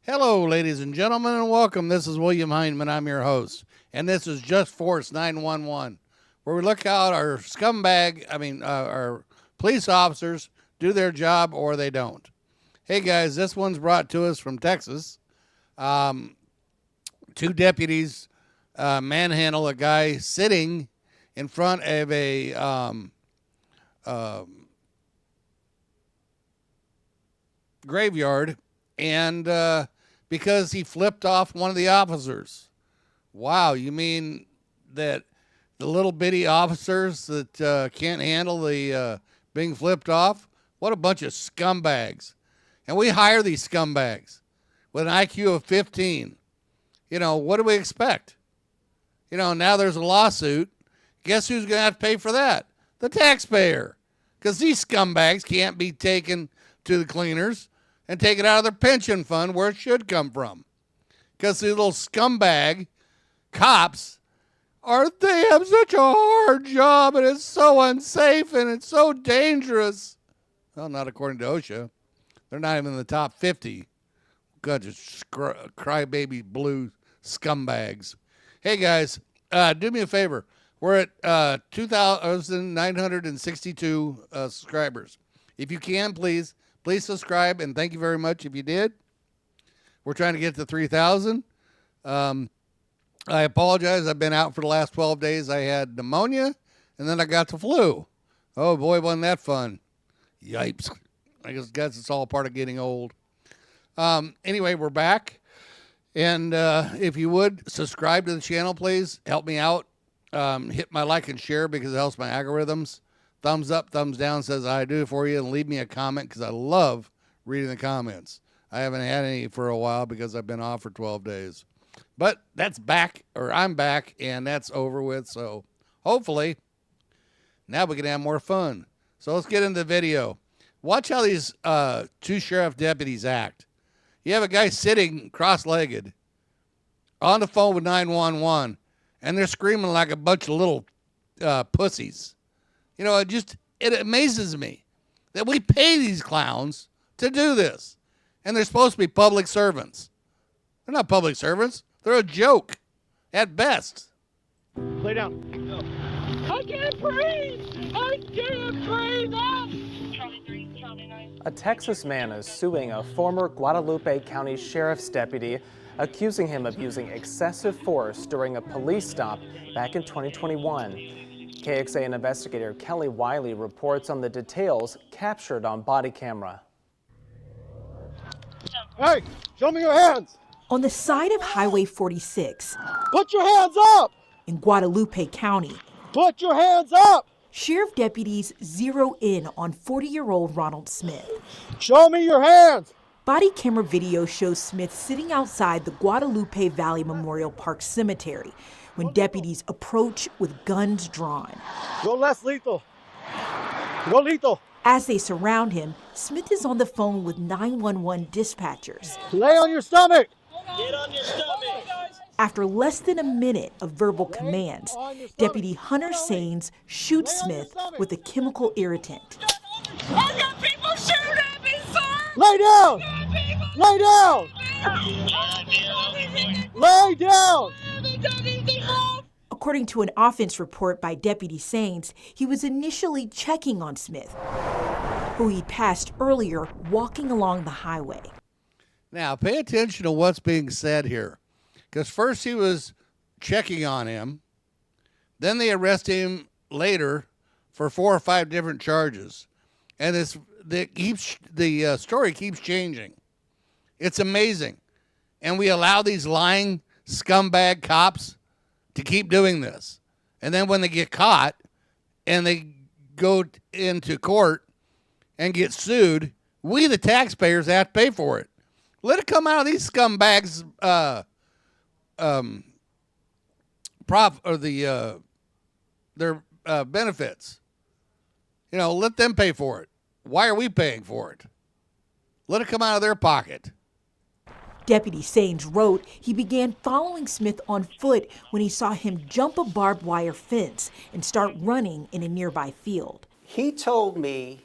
Hello, ladies and gentlemen, and welcome. This is William Hindman. I'm your host, and this is Just Force 911, where we look out our our police officers do their job or they don't. Hey, guys, this one's brought to us from Texas. Two deputies manhandle a guy sitting in front of a graveyard, and because he flipped off one of the officers. Wow, you mean that the little bitty officers that can't handle the being flipped off? What a bunch of scumbags. And we hire these scumbags with an IQ of 15. You know, what do we expect? You know, now there's a lawsuit. Guess who's going to have to pay for that? The taxpayer. Because these scumbags can't be taken to the cleaners and take it out of their pension fund where it should come from. Because these little scumbag cops they have such a hard job, and it's so unsafe and it's so dangerous. Well, not according to OSHA. They're not even in the top 50. God, just crybaby blue scumbags. Hey, guys, do me a favor. We're at 2,962 subscribers. If you can, please subscribe, and thank you very much if you did. We're trying to get to 3,000. I apologize. I've been out for the last 12 days. I had pneumonia, and then I got the flu. Oh, boy, wasn't that fun. Yipes. I guess it's all part of getting old. Anyway, we're back. And if you would, subscribe to the channel, please. Help me out. Hit my like and share because it helps my algorithms. Thumbs up, thumbs down says I do for you, and leave me a comment because I love reading the comments. I haven't had any for a while because I've been off for 12 days. But that's back, or I'm back, and that's over with. So hopefully now we can have more fun. So let's get into the video. Watch how these two sheriff deputies act. You have a guy sitting cross-legged on the phone with 911, and they're screaming like a bunch of little pussies. You know, it amazes me that we pay these clowns to do this. And they're supposed to be public servants. They're not public servants. They're a joke at best. Lay down. Go. I can't breathe! I can't breathe! A Texas man is suing a former Guadalupe County Sheriff's deputy, accusing him of using excessive force during a police stop back in 2021. KXAN investigator Kelly Wiley reports on the details captured on body camera. Hey, show me your hands. On the side of Highway 46 Put your hands up. in Guadalupe County, Put your hands up. sheriff deputies zero in on 40-year-old Ronald Smith. Show me your hands. Body camera video shows Smith sitting outside the Guadalupe Valley Memorial Park Cemetery when deputies approach with guns drawn. Go less lethal. Go lethal. As they surround him, Smith is on the phone with 911 dispatchers. Lay on your stomach. Get on your stomach! After less than a minute of verbal commands, Deputy Hunter Saines shoots Smith with a chemical irritant. I got people shooting at me, sir! Lay down. Lay down. Lay down. According to an offense report by Deputy Saines, he was initially checking on Smith, who he passed earlier walking along the highway. Now, pay attention to what's being said here. Because first he was checking on him. Then they arrest him later for 4 or 5 different charges. And the story keeps changing. It's amazing. And we allow these lying scumbag cops to keep doing this. And then when they get caught and they go into court and get sued, we, the taxpayers, have to pay for it. Let it come out of these scumbags' their benefits. You know, let them pay for it. Why are we paying for it? Let it come out of their pocket. Deputy Saines wrote he began following Smith on foot when he saw him jump a barbed wire fence and start running in a nearby field. He told me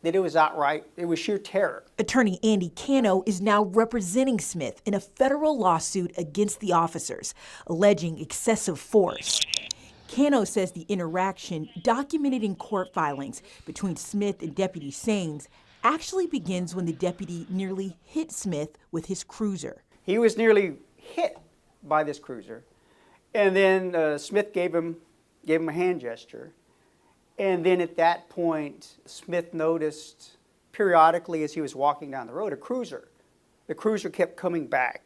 that it was sheer terror. Attorney Andy Cano is now representing Smith in a federal lawsuit against the officers, alleging excessive force. Cano says the interaction, documented in court filings between Smith and Deputy Saines, actually begins when the deputy nearly hit Smith with his cruiser. He was nearly hit by this cruiser, and then Smith gave him a hand gesture. And then at that point, Smith noticed periodically as he was walking down the road, a cruiser. The cruiser kept coming back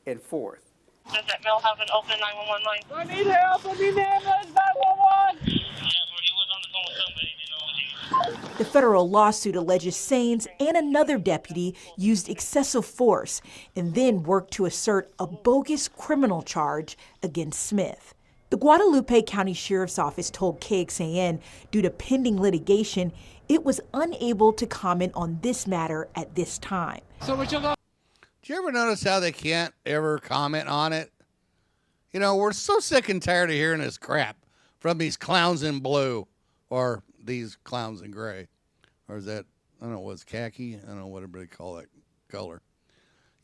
and forth. Does that male have an open 911 line? I need help! I need ambulance 911! Yeah, he was on the phone with somebody, The federal lawsuit alleges Saines and another deputy used excessive force and then worked to assert a bogus criminal charge against Smith. The Guadalupe County Sheriff's Office told KXAN, due to pending litigation, it was unable to comment on this matter at this time. Do you ever notice how they can't ever comment on it? You know, we're so sick and tired of hearing this crap from these clowns in blue or these clowns in gray. Or is that, I don't know, what's khaki? I don't know what everybody call that color.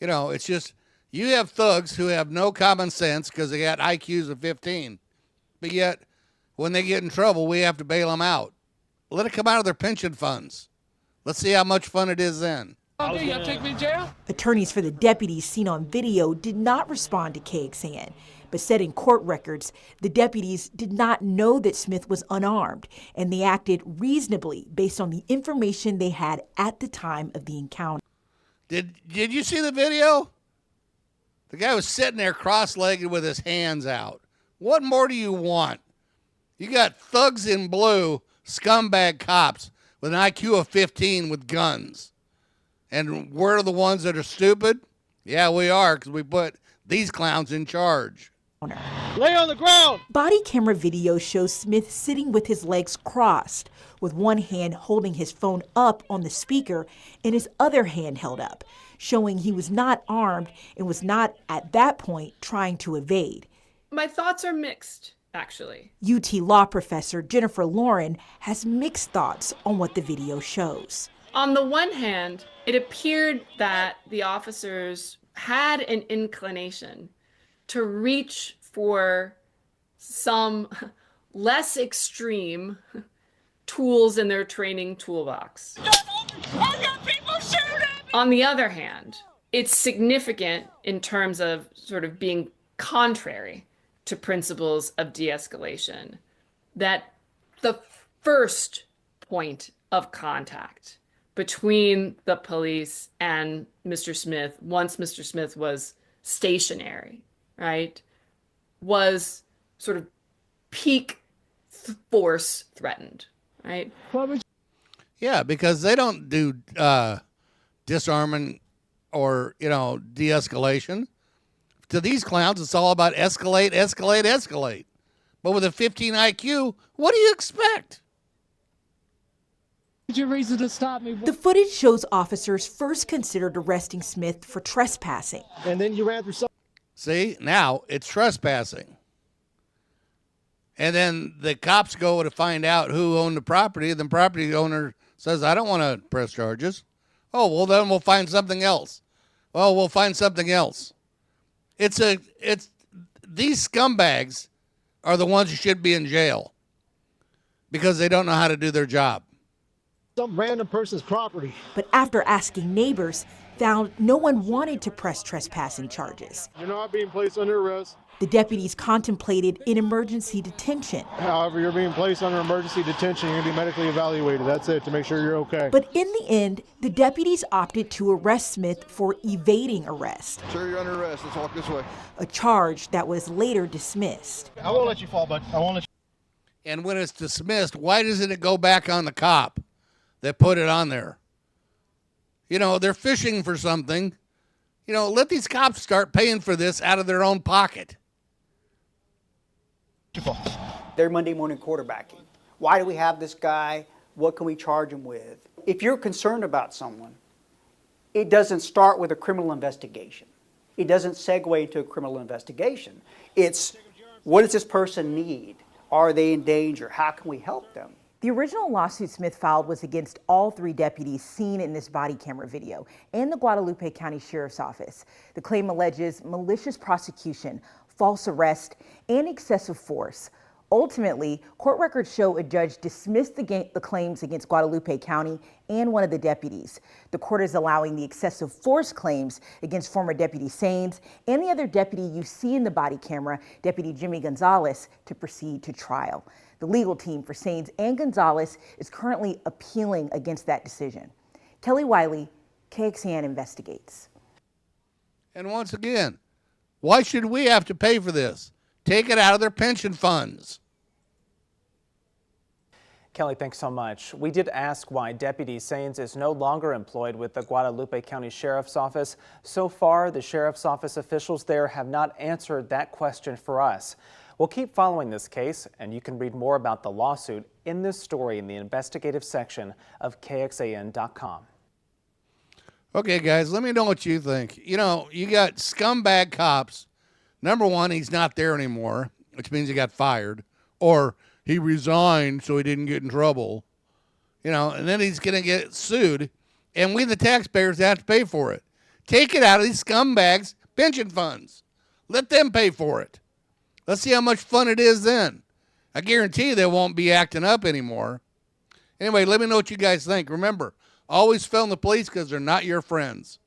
You know, it's just, you have thugs who have no common sense because they got IQs of 15. But yet, when they get in trouble, we have to bail them out. Let it come out of their pension funds. Let's see how much fun it is then. Okay, y'all take me to jail? Attorneys for the deputies seen on video did not respond to KXAN, but said in court records the deputies did not know that Smith was unarmed, and they acted reasonably based on the information they had at the time of the encounter. Did you see the video? The guy was sitting there cross-legged with his hands out. What more do you want? You got thugs in blue, scumbag cops with an IQ of 15 with guns. And we're the ones that are stupid? Yeah, we are, because we put these clowns in charge. Lay on the ground! Body camera video shows Smith sitting with his legs crossed, with one hand holding his phone up on the speaker and his other hand held up, showing he was not armed and was not, at that point, trying to evade. My thoughts are mixed, actually. UT law professor Jennifer Lauren has mixed thoughts on what the video shows. On the one hand, it appeared that the officers had an inclination to reach for some less extreme tools in their training toolbox. On the other hand, it's significant in terms of sort of being contrary to principles of de-escalation that the first point of contact between the police and Mr. Smith, once Mr. Smith was stationary, right, was sort of peak force threatened, right? Yeah, because they don't do disarming or, de-escalation. To these clowns, it's all about escalate, escalate, escalate. But with a 15 IQ, what do you expect? Your reason to stop me? The footage shows officers first considered arresting Smith for trespassing. And then you ran through some. See, now it's trespassing. And then the cops go to find out who owned the property. The property owner says, I don't want to press charges. Oh, well, then we'll find something else. Oh, we'll find something else. It's these scumbags are the ones who should be in jail because they don't know how to do their job. Some random person's property. But after asking neighbors, found no one wanted to press trespassing charges. You're not being placed under arrest. The deputies contemplated an emergency detention. However, you're being placed under emergency detention. You're going to be medically evaluated. That's it, to make sure you're okay. But in the end, the deputies opted to arrest Smith for evading arrest. Sir, you're under arrest. Let's walk this way. A charge that was later dismissed. I won't let you fall, bud. I won't let you. And when it's dismissed, why doesn't it go back on the cop that put it on there? They're fishing for something. Let these cops start paying for this out of their own pocket. They're Monday morning quarterbacking. Why do we have this guy? What can we charge him with? If you're concerned about someone, it doesn't start with a criminal investigation. It doesn't segue into a criminal investigation. It's, what does this person need? Are they in danger? How can we help them? The original lawsuit Smith filed was against all 3 deputies seen in this body camera video and the Guadalupe County Sheriff's Office. The claim alleges malicious prosecution, false arrest, and excessive force. Ultimately, court records show a judge dismissed the claims against Guadalupe County and one of the deputies. The court is allowing the excessive force claims against former Deputy Saines and the other deputy you see in the body camera, Deputy Jimmy Gonzalez, to proceed to trial. The legal team for Saines and Gonzalez is currently appealing against that decision. Kelly Wiley, KXAN investigates. And once again, why should we have to pay for this? Take it out of their pension funds. Kelly, thanks so much. We did ask why Deputy Saines is no longer employed with the Guadalupe County Sheriff's Office. So far, the Sheriff's Office officials there have not answered that question for us. We'll keep following this case, and you can read more about the lawsuit in this story in the investigative section of KXAN.com. Okay, guys, let me know what you think. You know, you got scumbag cops. Number one, he's not there anymore, which means he got fired, or he resigned so he didn't get in trouble. You know, and then he's going to get sued, and we, the taxpayers, have to pay for it. Take it out of these scumbags' pension funds. Let them pay for it. Let's see how much fun it is then. I guarantee they won't be acting up anymore. Anyway, let me know what you guys think. Remember, always film the police because they're not your friends.